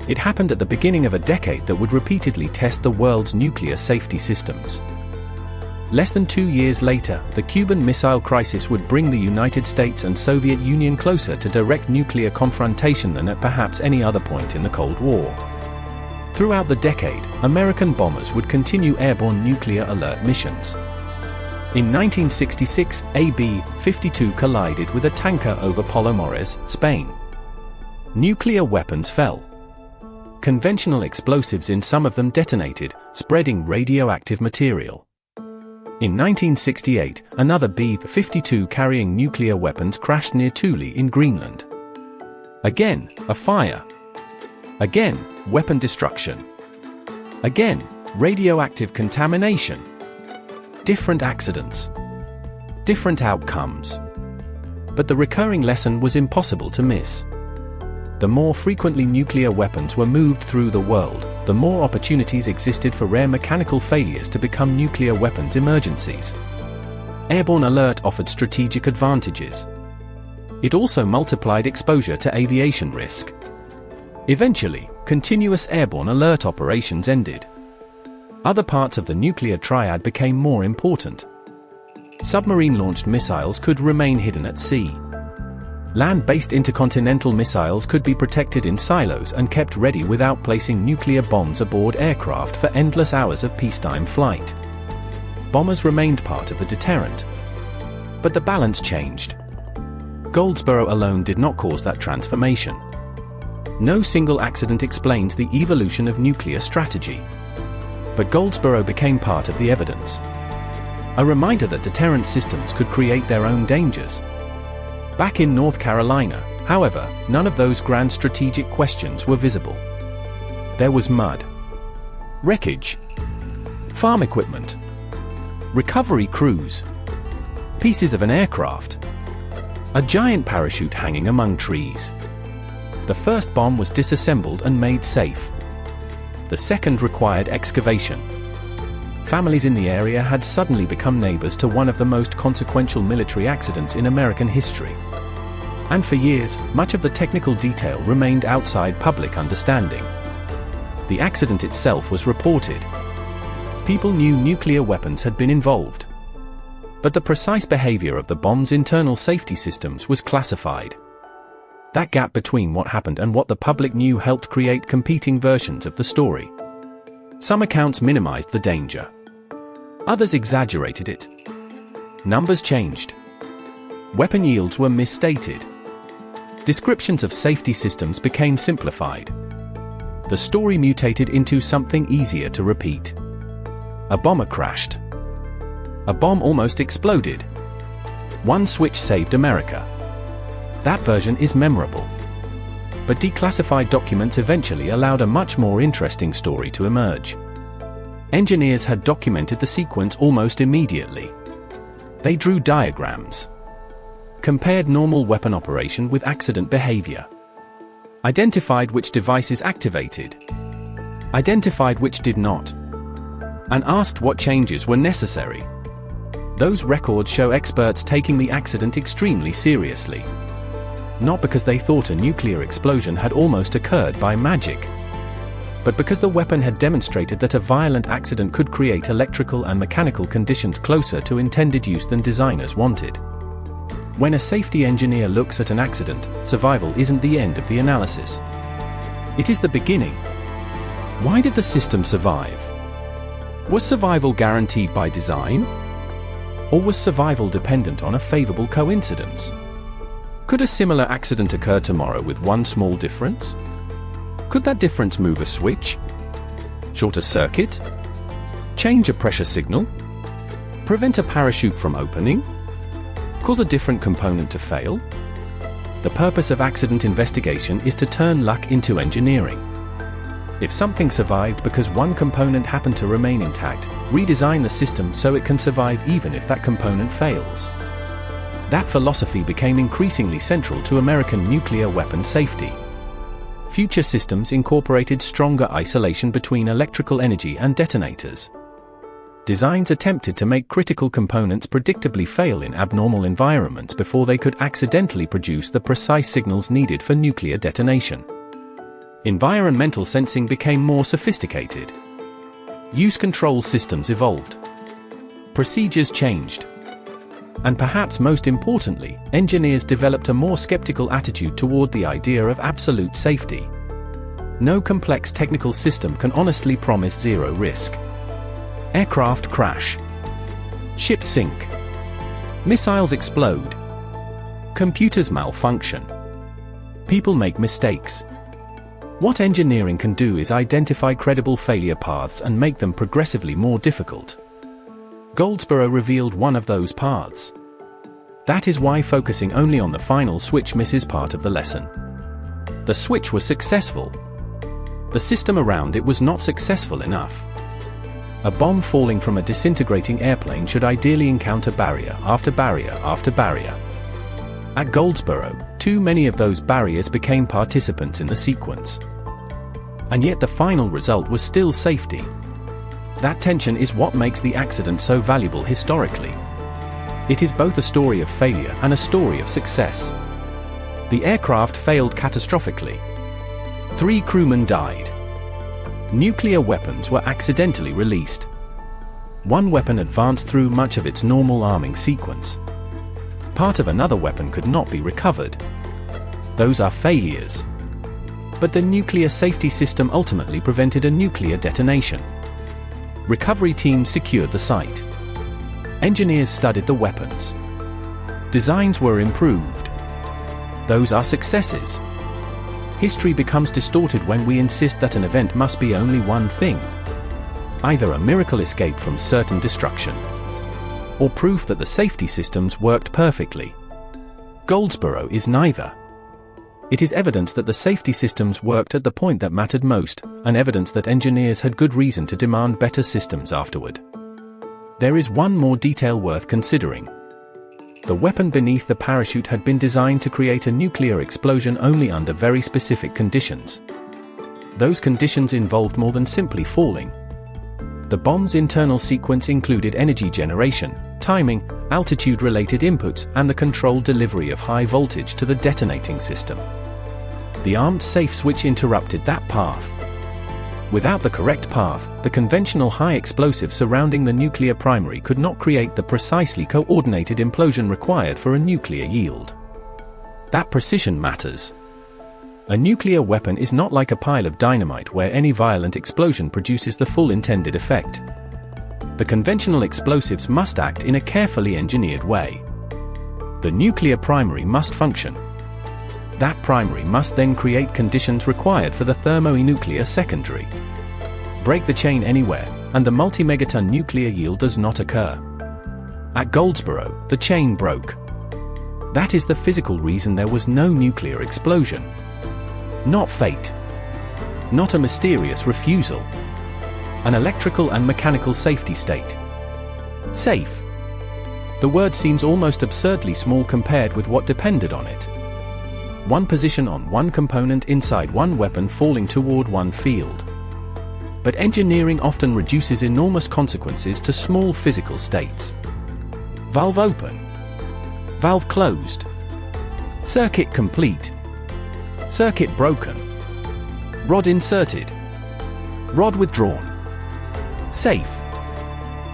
S1: It happened at the beginning of a decade that would repeatedly test the world's nuclear safety systems. Less than 2 years later, the Cuban Missile Crisis would bring the United States and Soviet Union closer to direct nuclear confrontation than at perhaps any other point in the Cold War. Throughout the decade, American bombers would continue airborne nuclear alert missions. In 1966, a B-52 collided with a tanker over Palomares, Spain. Nuclear weapons fell. Conventional explosives in some of them detonated, spreading radioactive material. In 1968, another B-52 carrying nuclear weapons crashed near Thule in Greenland. Again, a fire. Again, weapon destruction. Again, radioactive contamination. Different accidents. Different outcomes. But the recurring lesson was impossible to miss. The more frequently nuclear weapons were moved through the world, the more opportunities existed for rare mechanical failures to become nuclear weapons emergencies. Airborne alert offered strategic advantages. It also multiplied exposure to aviation risk. Eventually, continuous airborne alert operations ended. Other parts of the nuclear triad became more important. Submarine-launched missiles could remain hidden at sea. Land-based intercontinental missiles could be protected in silos and kept ready without placing nuclear bombs aboard aircraft for endless hours of peacetime flight. Bombers remained part of the deterrent. But the balance changed. Goldsboro alone did not cause that transformation. No single accident explains the evolution of nuclear strategy. But Goldsboro became part of the evidence. A reminder that deterrent systems could create their own dangers. Back in North Carolina, however, none of those grand strategic questions were visible. There was mud, wreckage, farm equipment, recovery crews, pieces of an aircraft, a giant parachute hanging among trees. The first bomb was disassembled and made safe. The second required excavation. Families in the area had suddenly become neighbors to one of the most consequential military accidents in American history. And for years, much of the technical detail remained outside public understanding. The accident itself was reported. People knew nuclear weapons had been involved. But the precise behavior of the bomb's internal safety systems was classified. That gap between what happened and what the public knew helped create competing versions of the story. Some accounts minimized the danger. Others exaggerated it. Numbers changed. Weapon yields were misstated. Descriptions of safety systems became simplified. The story mutated into something easier to repeat. A bomber crashed. A bomb almost exploded. One switch saved America. That version is memorable. But declassified documents eventually allowed a much more interesting story to emerge. Engineers had documented the sequence almost immediately. They drew diagrams, compared normal weapon operation with accident behavior, identified which devices activated, identified which did not, and asked what changes were necessary. Those records show experts taking the accident extremely seriously. Not because they thought a nuclear explosion had almost occurred by magic, but because the weapon had demonstrated that a violent accident could create electrical and mechanical conditions closer to intended use than designers wanted. When a safety engineer looks at an accident, survival isn't the end of the analysis. It is the beginning. Why did the system survive? Was survival guaranteed by design? Or was survival dependent on a favorable coincidence? Could a similar accident occur tomorrow with one small difference? Could that difference move a switch? Short a circuit? Change a pressure signal? Prevent a parachute from opening? Cause a different component to fail? The purpose of accident investigation is to turn luck into engineering. If something survived because one component happened to remain intact, redesign the system so it can survive even if that component fails. That philosophy became increasingly central to American nuclear weapon safety. Future systems incorporated stronger isolation between electrical energy and detonators. Designs attempted to make critical components predictably fail in abnormal environments before they could accidentally produce the precise signals needed for nuclear detonation. Environmental sensing became more sophisticated. Use control systems evolved. Procedures changed. And perhaps most importantly, engineers developed a more skeptical attitude toward the idea of absolute safety. No complex technical system can honestly promise zero risk. Aircraft crash. Ships sink. Missiles explode. Computers malfunction. People make mistakes. What engineering can do is identify credible failure paths and make them progressively more difficult. Goldsboro revealed one of those paths. That is why focusing only on the final switch misses part of the lesson. The switch was successful. The system around it was not successful enough. A bomb falling from a disintegrating airplane should ideally encounter barrier after barrier after barrier. At Goldsboro, too many of those barriers became participants in the sequence. And yet the final result was still safety. That tension is what makes the accident so valuable historically. It is both a story of failure and a story of success. The aircraft failed catastrophically. 3 crewmen died. Nuclear weapons were accidentally released. One weapon advanced through much of its normal arming sequence. Part of another weapon could not be recovered. Those are failures. But the nuclear safety system ultimately prevented a nuclear detonation. Recovery teams secured the site. Engineers studied the weapons. Designs were improved. Those are successes. History becomes distorted when we insist that an event must be only one thing. Either a miracle escape from certain destruction, or proof that the safety systems worked perfectly. Goldsboro is neither. It is evidence that the safety systems worked at the point that mattered most, and evidence that engineers had good reason to demand better systems afterward. There is one more detail worth considering. The weapon beneath the parachute had been designed to create a nuclear explosion only under very specific conditions. Those conditions involved more than simply falling. The bomb's internal sequence included energy generation, timing, altitude-related inputs, and the controlled delivery of high voltage to the detonating system. The armed safe switch interrupted that path. Without the correct path, the conventional high explosive surrounding the nuclear primary could not create the precisely coordinated implosion required for a nuclear yield. That precision matters. A nuclear weapon is not like a pile of dynamite where any violent explosion produces the full intended effect. The conventional explosives must act in a carefully engineered way. The nuclear primary must function. That primary must then create conditions required for the thermonuclear secondary. Break the chain anywhere, and the multi-megaton nuclear yield does not occur. At Goldsboro, the chain broke. That is the physical reason there was no nuclear explosion. Not fate. Not a mysterious refusal. An electrical and mechanical safety state. Safe. The word seems almost absurdly small compared with what depended on it. One position on one component inside one weapon falling toward one field. But engineering often reduces enormous consequences to small physical states. Valve open. Valve closed. Circuit complete. Circuit broken. Rod inserted. Rod withdrawn. Safe.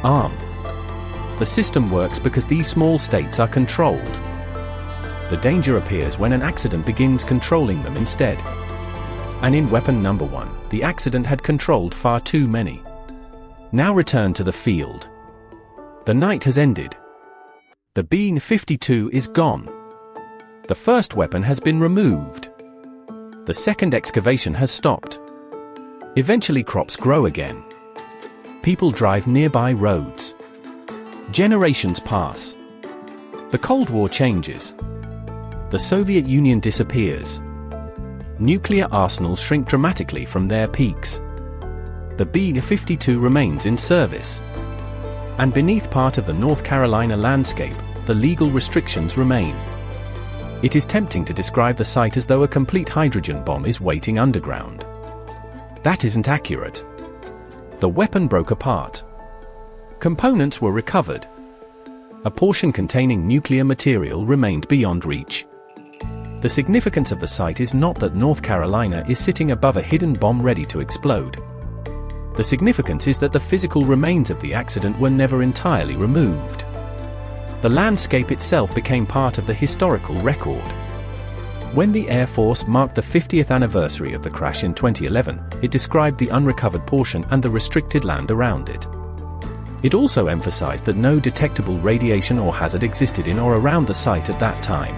S1: Arm. The system works because these small states are controlled. The danger appears when an accident begins controlling them instead. And in weapon number 1, the accident had controlled far too many. Now return to the field. The night has ended. The B-52 is gone. The first weapon has been removed. The second excavation has stopped. Eventually crops grow again. People drive nearby roads. Generations pass. The Cold War changes. The Soviet Union disappears. Nuclear arsenals shrink dramatically from their peaks. The B-52 remains in service. And beneath part of the North Carolina landscape, the legal restrictions remain. It is tempting to describe the site as though a complete hydrogen bomb is waiting underground. That isn't accurate. The weapon broke apart. Components were recovered. A portion containing nuclear material remained beyond reach. The significance of the site is not that North Carolina is sitting above a hidden bomb ready to explode. The significance is that the physical remains of the accident were never entirely removed. The landscape itself became part of the historical record. When the Air Force marked the 50th anniversary of the crash in 2011, it described the unrecovered portion and the restricted land around it. It also emphasized that no detectable radiation or hazard existed in or around the site at that time.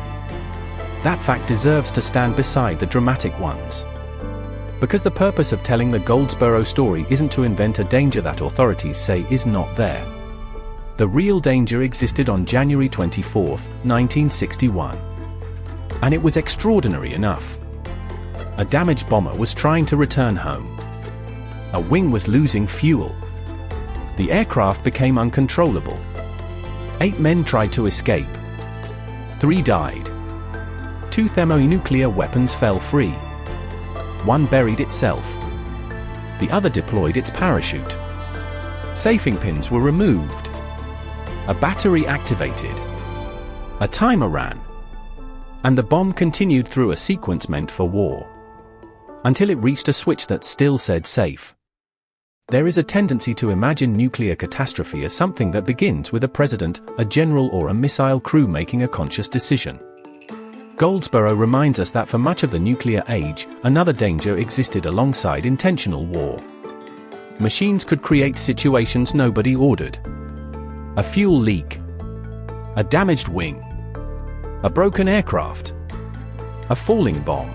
S1: That fact deserves to stand beside the dramatic ones. Because the purpose of telling the Goldsboro story isn't to invent a danger that authorities say is not there. The real danger existed on January 24, 1961. And it was extraordinary enough. A damaged bomber was trying to return home. A wing was losing fuel. The aircraft became uncontrollable. 8 men tried to escape. 3 died. 2 thermonuclear weapons fell free. 1 buried itself. The other deployed its parachute. Safing pins were removed. A battery activated. A timer ran. And the bomb continued through a sequence meant for war. Until it reached a switch that still said safe. There is a tendency to imagine nuclear catastrophe as something that begins with a president, a general, or a missile crew making a conscious decision. Goldsboro reminds us that for much of the nuclear age, another danger existed alongside intentional war. Machines could create situations nobody ordered. A fuel leak. A damaged wing. A broken aircraft. A falling bomb.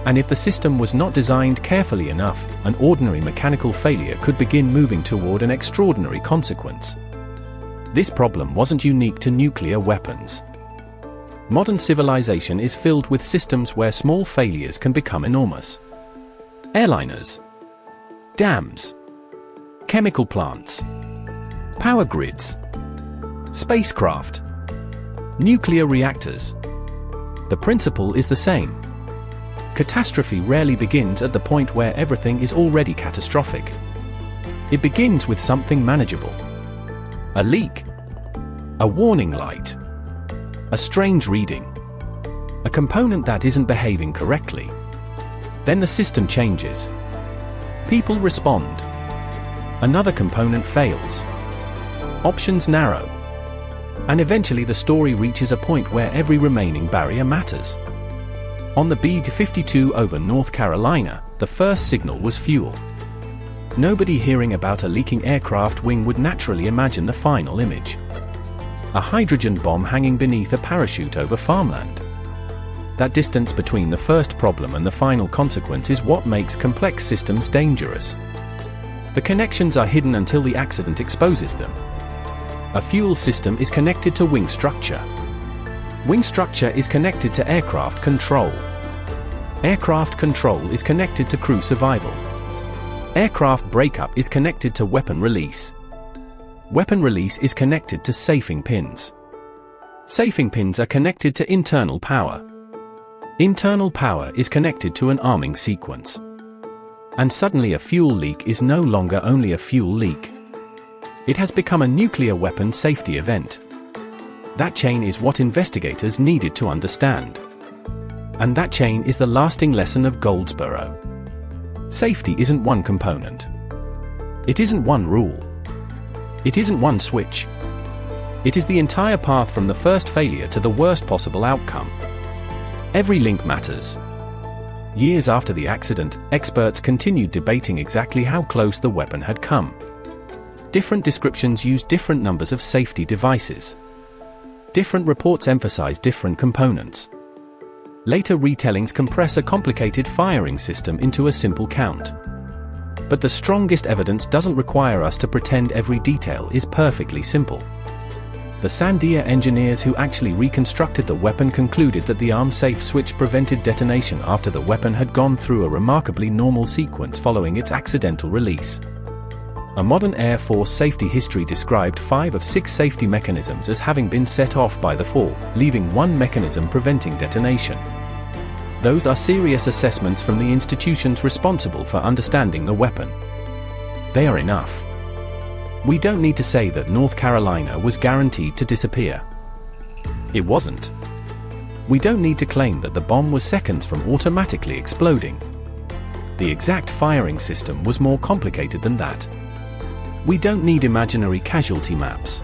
S1: And if the system was not designed carefully enough, an ordinary mechanical failure could begin moving toward an extraordinary consequence. This problem wasn't unique to nuclear weapons. Modern civilization is filled with systems where small failures can become enormous. Airliners. Dams. Chemical plants. Power grids. Spacecraft. Nuclear reactors. The principle is the same. Catastrophe rarely begins at the point where everything is already catastrophic. It begins with something manageable. A leak. A warning light. A strange reading. A component that isn't behaving correctly. Then the system changes. People respond. Another component fails. Options narrow. And eventually the story reaches a point where every remaining barrier matters. On the B-52 over North Carolina, the first signal was fuel. Nobody hearing about a leaking aircraft wing would naturally imagine the final image. A hydrogen bomb hanging beneath a parachute over farmland. That distance between the first problem and the final consequence is what makes complex systems dangerous. The connections are hidden until the accident exposes them. A fuel system is connected to wing structure. Wing structure is connected to aircraft control. Aircraft control is connected to crew survival. Aircraft breakup is connected to weapon release. Weapon release is connected to safing pins. Safing pins are connected to internal power. Internal power is connected to an arming sequence. And suddenly a fuel leak is no longer only a fuel leak. It has become a nuclear weapon safety event. That chain is what investigators needed to understand. And that chain is the lasting lesson of Goldsboro. Safety isn't one component. It isn't one rule. It isn't one switch. It is the entire path from the first failure to the worst possible outcome. Every link matters. Years after the accident, experts continued debating exactly how close the weapon had come. Different descriptions used different numbers of safety devices. Different reports emphasize different components. Later retellings compress a complicated firing system into a simple count. But the strongest evidence doesn't require us to pretend every detail is perfectly simple. The Sandia engineers who actually reconstructed the weapon concluded that the arm-safe switch prevented detonation after the weapon had gone through a remarkably normal sequence following its accidental release. A modern Air Force safety history described 5 of 6 safety mechanisms as having been set off by the fall, leaving one mechanism preventing detonation. Those are serious assessments from the institutions responsible for understanding the weapon. They are enough. We don't need to say that North Carolina was guaranteed to disappear. It wasn't. We don't need to claim that the bomb was seconds from automatically exploding. The exact firing system was more complicated than that. We don't need imaginary casualty maps.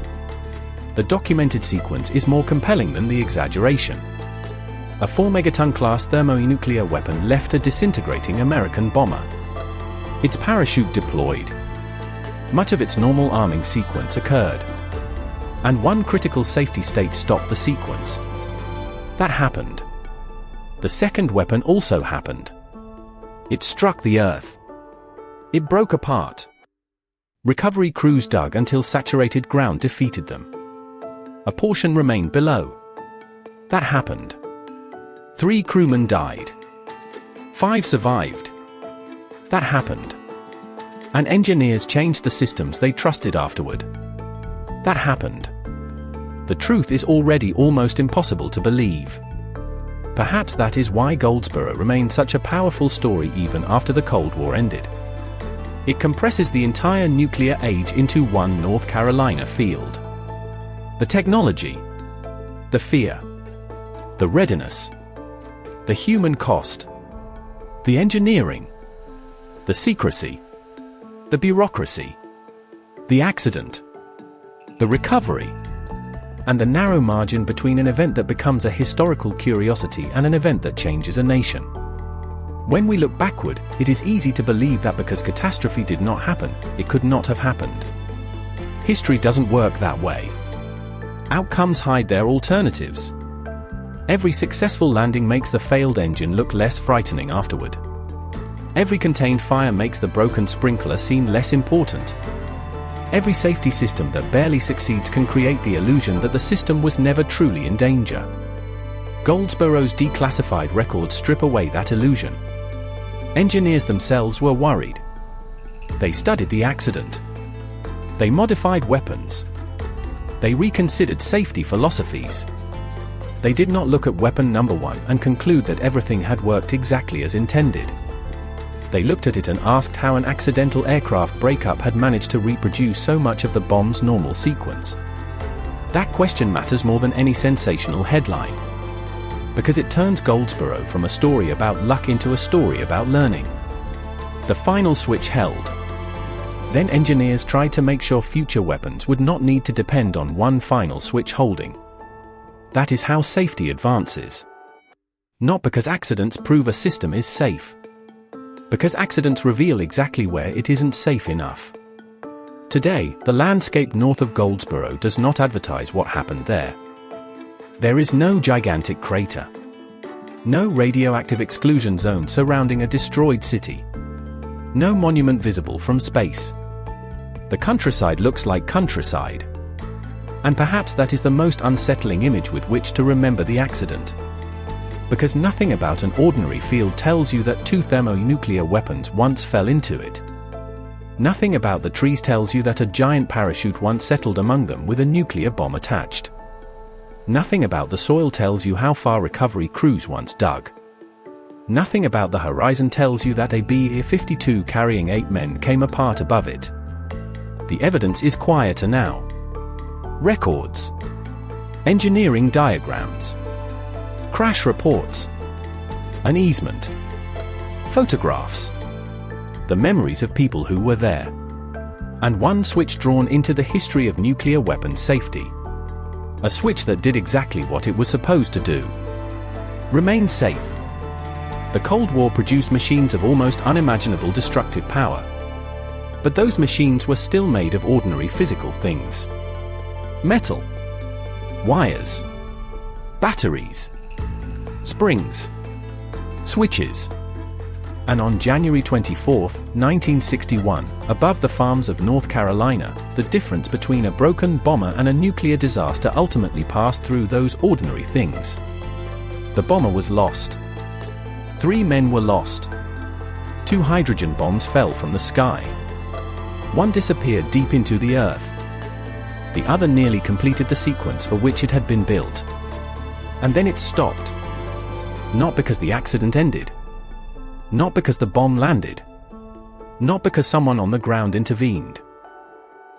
S1: The documented sequence is more compelling than the exaggeration. A 4-megaton class thermonuclear weapon left a disintegrating American bomber. Its parachute deployed. Much of its normal arming sequence occurred. And one critical safety state stopped the sequence. That happened. The second weapon also happened. It struck the Earth. It broke apart. Recovery crews dug until saturated ground defeated them. A portion remained below. That happened. 3 crewmen died. 5 survived. That happened. And engineers changed the systems they trusted afterward. That happened. The truth is already almost impossible to believe. Perhaps that is why Goldsboro remained such a powerful story even after the Cold War ended. It compresses the entire nuclear age into one North Carolina field. The technology, the fear, the readiness, the human cost, the engineering, the secrecy, the bureaucracy, the accident, the recovery, and the narrow margin between an event that becomes a historical curiosity and an event that changes a nation. When we look backward, it is easy to believe that because catastrophe did not happen, it could not have happened. History doesn't work that way. Outcomes hide their alternatives. Every successful landing makes the failed engine look less frightening afterward. Every contained fire makes the broken sprinkler seem less important. Every safety system that barely succeeds can create the illusion that the system was never truly in danger. Goldsboro's declassified records strip away that illusion. Engineers themselves were worried. They studied the accident. They modified weapons. They reconsidered safety philosophies. They did not look at weapon number 1 and conclude that everything had worked exactly as intended. They looked at it and asked how an accidental aircraft breakup had managed to reproduce so much of the bomb's normal sequence. That question matters more than any sensational headline. Because it turns Goldsboro from a story about luck into a story about learning. The final switch held. Then engineers tried to make sure future weapons would not need to depend on one final switch holding. That is how safety advances. Not because accidents prove a system is safe. Because accidents reveal exactly where it isn't safe enough. Today, the landscape north of Goldsboro does not advertise what happened there. There is no gigantic crater. No radioactive exclusion zone surrounding a destroyed city. No monument visible from space. The countryside looks like countryside. And perhaps that is the most unsettling image with which to remember the accident. Because nothing about an ordinary field tells you that 2 thermonuclear weapons once fell into it. Nothing about the trees tells you that a giant parachute once settled among them with a nuclear bomb attached. Nothing about the soil tells you how far recovery crews once dug. Nothing about the horizon tells you that a B-52 carrying 8 men came apart above it. The evidence is quieter now. Records. Engineering diagrams. Crash reports. An easement. Photographs. The memories of people who were there. And one switch drawn into the history of nuclear weapons safety. A switch that did exactly what it was supposed to do. Remain safe. The Cold War produced machines of almost unimaginable destructive power. But those machines were still made of ordinary physical things. Metal. Wires. Batteries. Springs. Switches. And on January 24, 1961, above the farms of North Carolina, the difference between a broken bomber and a nuclear disaster ultimately passed through those ordinary things. The bomber was lost. 3 men were lost. 2 hydrogen bombs fell from the sky. One disappeared deep into the earth. The other nearly completed the sequence for which it had been built. And then it stopped. Not because the accident ended. Not because the bomb landed. Not because someone on the ground intervened.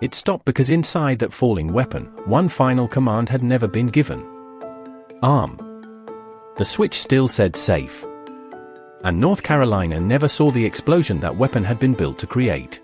S1: It stopped because inside that falling weapon, one final command had never been given. Arm. The switch still said safe. And North Carolina never saw the explosion that weapon had been built to create.